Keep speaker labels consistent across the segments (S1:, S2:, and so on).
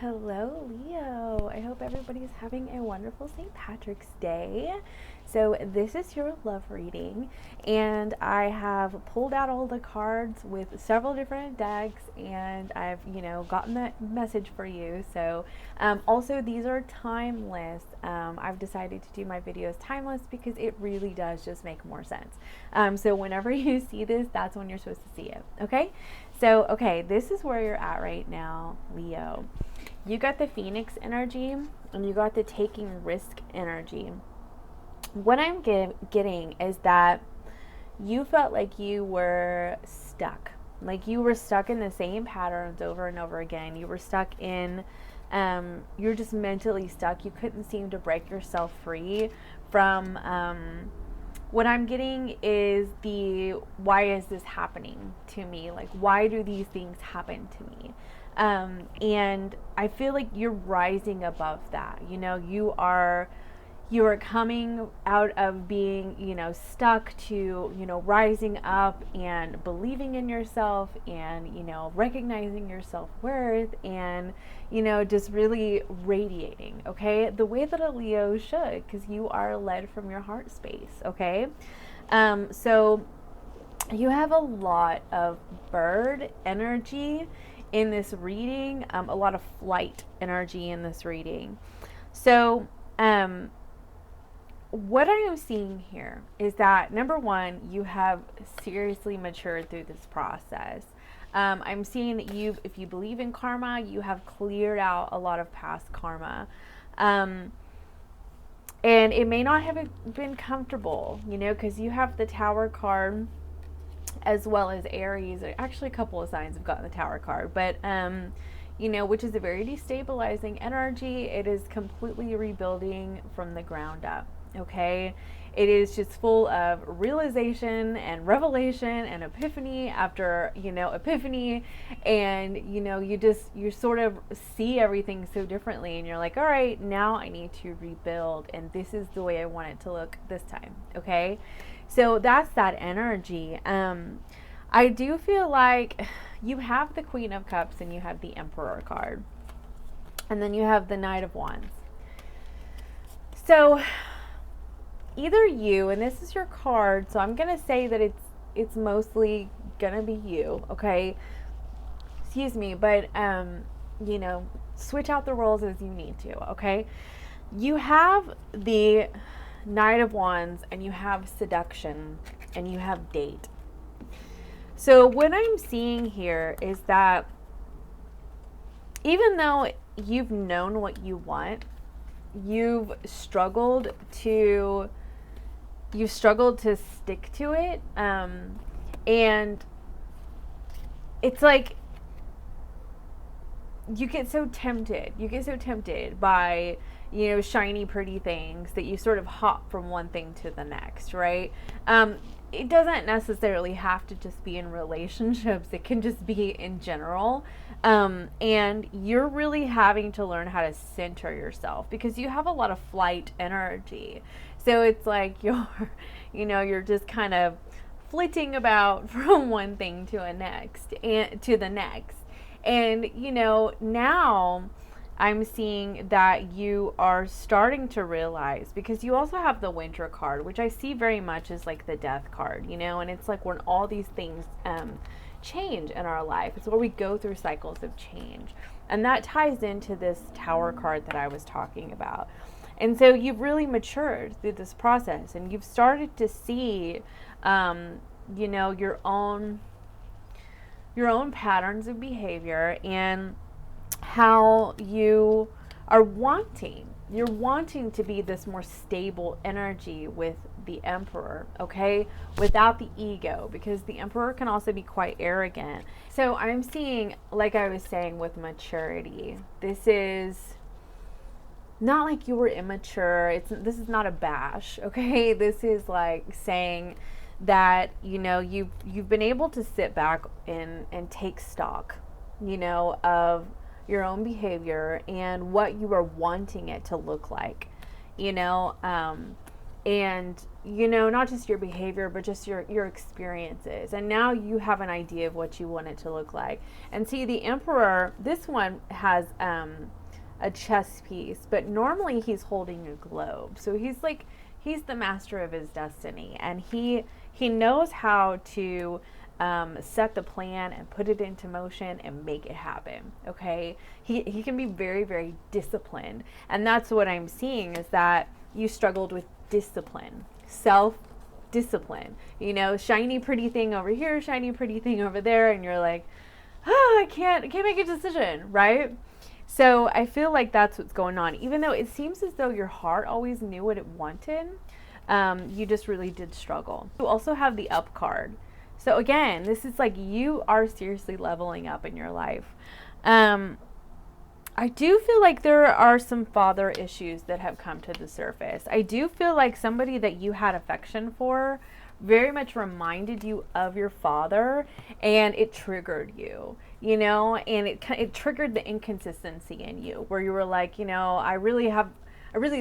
S1: Hello, Leo. I hope everybody's having a wonderful St. Patrick's Day. So, this is your love reading, and I have pulled out all the cards with several different decks, and I've, gotten that message for you. So, also, these are timeless. I've decided to do my videos timeless because it really does just make more sense. So, whenever you see this, that's when you're supposed to see it, okay? So, okay, this is where you're at right now, Leo. You got the Phoenix energy and you got the taking risk energy. What I'm getting is that you felt like you were stuck. Like you were stuck in the same patterns over and over again. You were stuck in, you're just mentally stuck. You couldn't seem to break yourself free from, what I'm getting is why is this happening to me? Like, why do these things happen to me? And I feel like you're rising above that. You are coming out of being, stuck to, rising up and believing in yourself and, recognizing your self-worth and, just really radiating, okay? The way that a Leo should, because you are led from your heart space, okay? So you have a lot of bird energy in this reading, a lot of flight energy in this reading. So, what I am seeing here is that number one, you have seriously matured through this process. I'm seeing that if you believe in karma, you have cleared out a lot of past karma. And it may not have been comfortable, because you have the Tower card as well as Aries. Actually, a couple of signs have gotten the Tower card, but which is a very destabilizing energy. It is completely rebuilding from the ground up. Okay, it is just full of realization and revelation and epiphany after epiphany, and you sort of see everything so differently, and you're like, all right, now I need to rebuild, and this is the way I want it to look this time. Okay, so that's that energy. I do feel like you have the Queen of Cups and you have the Emperor card, and then you have the Knight of Wands. So either you, and this is your card, so I'm gonna say that it's mostly gonna be you, okay? Excuse me, but switch out the roles as you need to, okay? You have the Knight of Wands and you have seduction and you have date. So what I'm seeing here is that even though you've known what you want, you've struggled to stick to it, and it's like you get so tempted by shiny pretty things that you sort of hop from one thing to the next, right? It doesn't necessarily have to just be in relationships. It can just be in general. And you're really having to learn how to center yourself because you have a lot of flight energy. So it's like you're just kind of flitting about from one thing to the next. And now I'm seeing that you are starting to realize, because you also have the Winter card, which I see very much as like the Death card, and it's like when all these things change in our life. It's where we go through cycles of change. And that ties into this Tower card that I was talking about. And so you've really matured through this process and you've started to see, your own patterns of behavior and how you're wanting to be this more stable energy with the Emperor, okay, without the ego, because the Emperor can also be quite arrogant. So I'm seeing, like I was saying, with maturity, this is not like you were immature. This is not a bash, okay? This is like saying that you've been able to sit back and take stock, of your own behavior and what you are wanting it to look like, and, you know, not just your behavior, but just your experiences. And now you have an idea of what you want it to look like. And see, the Emperor, this one has a chess piece, but normally he's holding a globe. So he's like, he's the master of his destiny, and he knows how to set the plan and put it into motion and make it happen. Okay, he can be very, very disciplined, and that's what I'm seeing, is that you struggled with discipline, self discipline. You know, shiny pretty thing over here, shiny pretty thing over there, and you're like, oh, I can't make a decision, right? So I feel like that's what's going on. Even though it seems as though your heart always knew what it wanted, you just really did struggle. You also have the Up card. So again, this is like you are seriously leveling up in your life. I do feel like there are some father issues that have come to the surface. I do feel like somebody that you had affection for very much reminded you of your father, and it triggered you, you know, and it triggered the inconsistency in you, where you were like, you know, I really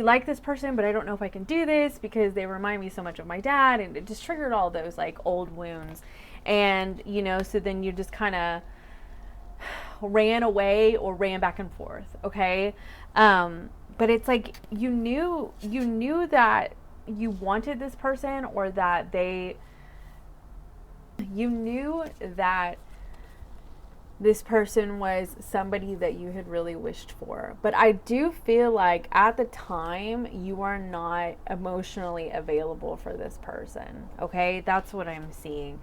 S1: like this person, but I don't know if I can do this because they remind me so much of my dad. And it just triggered all those like old wounds. And, you know, so then you just kind of ran away or ran back and forth. Okay. But it's like, you knew that you wanted this person, or that you knew that this person was somebody that you had really wished for. But I do feel like at the time you are not emotionally available for this person. Okay, that's what I'm seeing.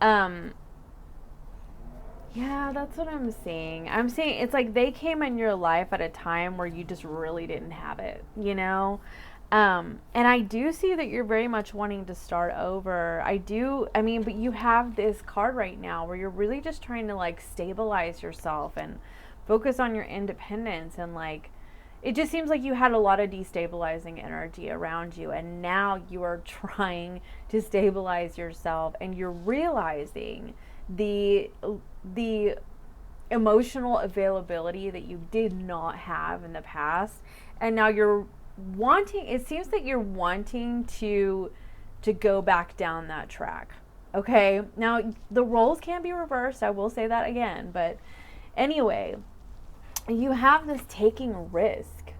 S1: Yeah, that's what I'm seeing. I'm seeing it's like they came in your life at a time where you just really didn't have it, you know? And I do see that you're very much wanting to start over. But you have this card right now where you're really just trying to like stabilize yourself and focus on your independence. And like, it just seems like you had a lot of destabilizing energy around you. And now you are trying to stabilize yourself, and you're realizing the emotional availability that you did not have in the past. And now it seems that you're wanting to go back down that track. Okay, now the roles can be reversed, I will say that again, but anyway, you have this taking risk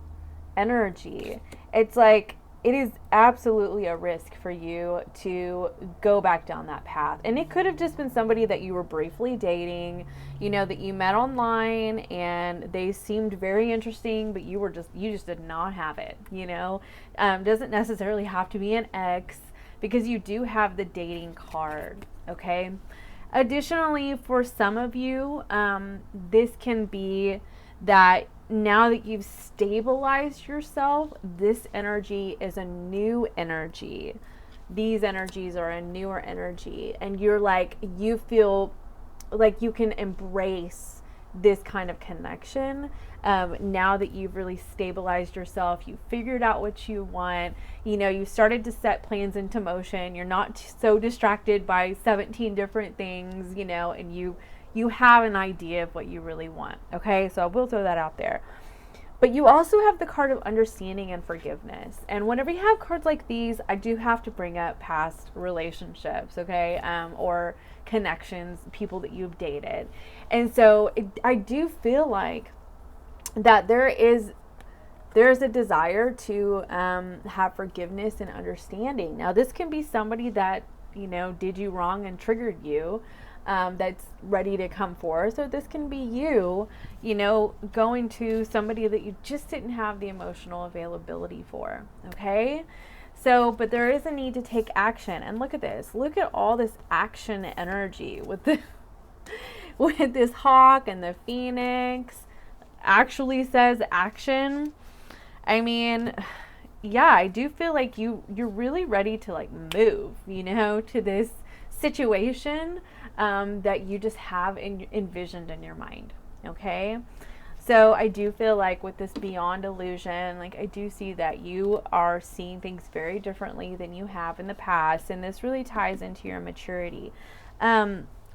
S1: energy. It's like, it is absolutely a risk for you to go back down that path. And it could have just been somebody that you were briefly dating, you know, that you met online and they seemed very interesting, but you just did not have it, you know. Doesn't necessarily have to be an ex, because you do have the dating card, okay? Additionally, for some of you, this can be that now that you've stabilized yourself, this energy is a new energy. These energies are a newer energy, and you're like, you feel like you can embrace this kind of connection. Now that you've really stabilized yourself, you figured out what you want, you know, you started to set plans into motion. You're not so distracted by 17 different things, you know, and you have an idea of what you really want. Okay, so I will throw that out there. But you also have the card of understanding and forgiveness. And whenever you have cards like these, I do have to bring up past relationships, okay, or connections, people that you've dated. And so I do feel like that there's a desire to have forgiveness and understanding. Now, this can be somebody that, you know, did you wrong and triggered you, that's ready to come forth. So this can be you, you know, going to somebody that you just didn't have the emotional availability for, okay? So, but there is a need to take action. And look at this. Look at all this action energy with the with this hawk and the phoenix. Actually says action. I mean, yeah, I do feel like you're really ready to like move, you know, to this situation that you just have envisioned in your mind. Okay, so I do feel like with this beyond illusion, like I do see that you are seeing things very differently than you have in the past, and this really ties into your maturity.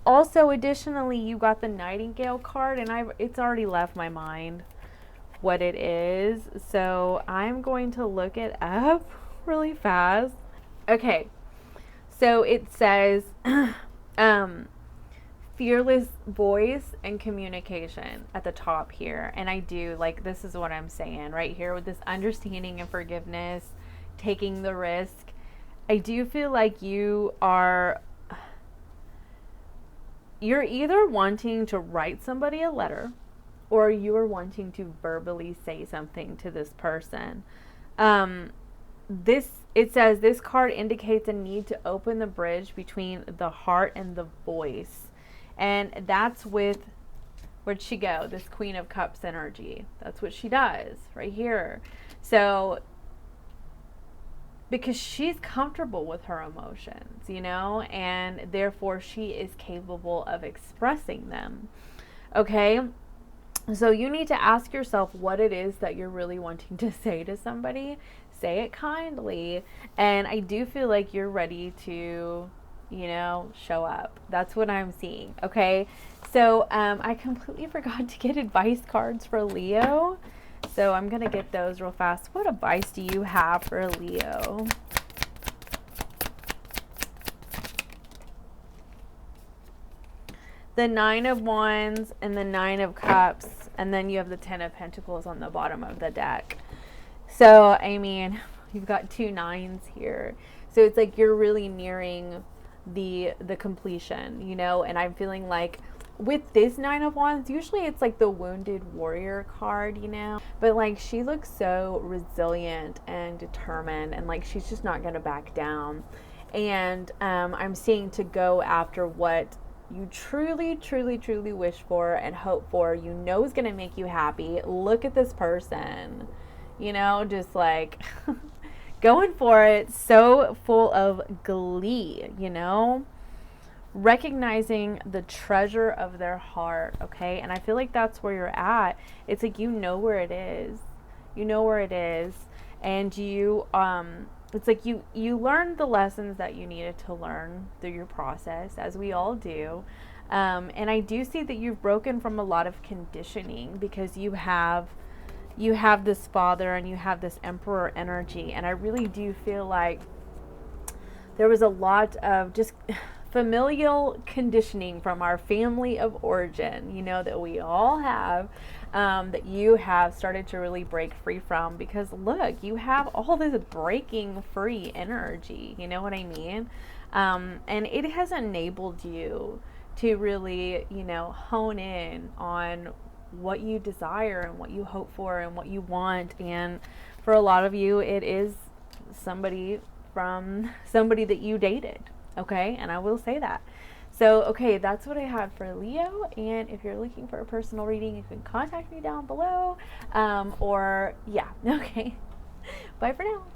S1: Also, additionally, you got the Nightingale card, and it's already left my mind what it is, so I'm going to look it up really fast. Okay, so it says fearless voice and communication at the top here. And I do, like, this is what I'm saying right here with this understanding and forgiveness, taking the risk. I do feel like you're either wanting to write somebody a letter or you are wanting to verbally say something to this person. It says this card indicates a need to open the bridge between the heart and the voice. And that's with, where'd she go? This Queen of Cups energy. That's what she does right here. So, because she's comfortable with her emotions, and therefore she is capable of expressing them. Okay? So you need to ask yourself what it is that you're really wanting to say to somebody. Say it kindly. And I do feel like you're ready to, show up. That's what I'm seeing. Okay. So I completely forgot to get advice cards for Leo. So I'm going to get those real fast. What advice do you have for Leo? The 9 of Wands and the 9 of Cups, and then you have the 10 of Pentacles on the bottom of the deck. So, I mean, you've got 2 9s here. So it's like you're really nearing the completion, and I'm feeling like with this 9 of Wands, usually it's like the wounded warrior card, but like she looks so resilient and determined, and like she's just not going to back down. And I'm seeing to go after what you truly, truly, truly wish for and hope for, is going to make you happy. Look at this person, just like going for it, so full of glee, recognizing the treasure of their heart. Okay. And I feel like that's where you're at. It's like, where it is, and it's like you learned the lessons that you needed to learn through your process, as we all do. And I do see that you've broken from a lot of conditioning, because you have this father and you have this emperor energy. And I really do feel like there was a lot of just familial conditioning from our family of origin, that we all have, that you have started to really break free from, because look, you have all this breaking free energy, you know what I mean? And it has enabled you to really, hone in on what you desire and what you hope for and what you want. And for a lot of you, it is somebody that you dated. Okay. And I will say that. So, okay, that's what I have for Leo. And if you're looking for a personal reading, you can contact me down below. Okay. Bye for now.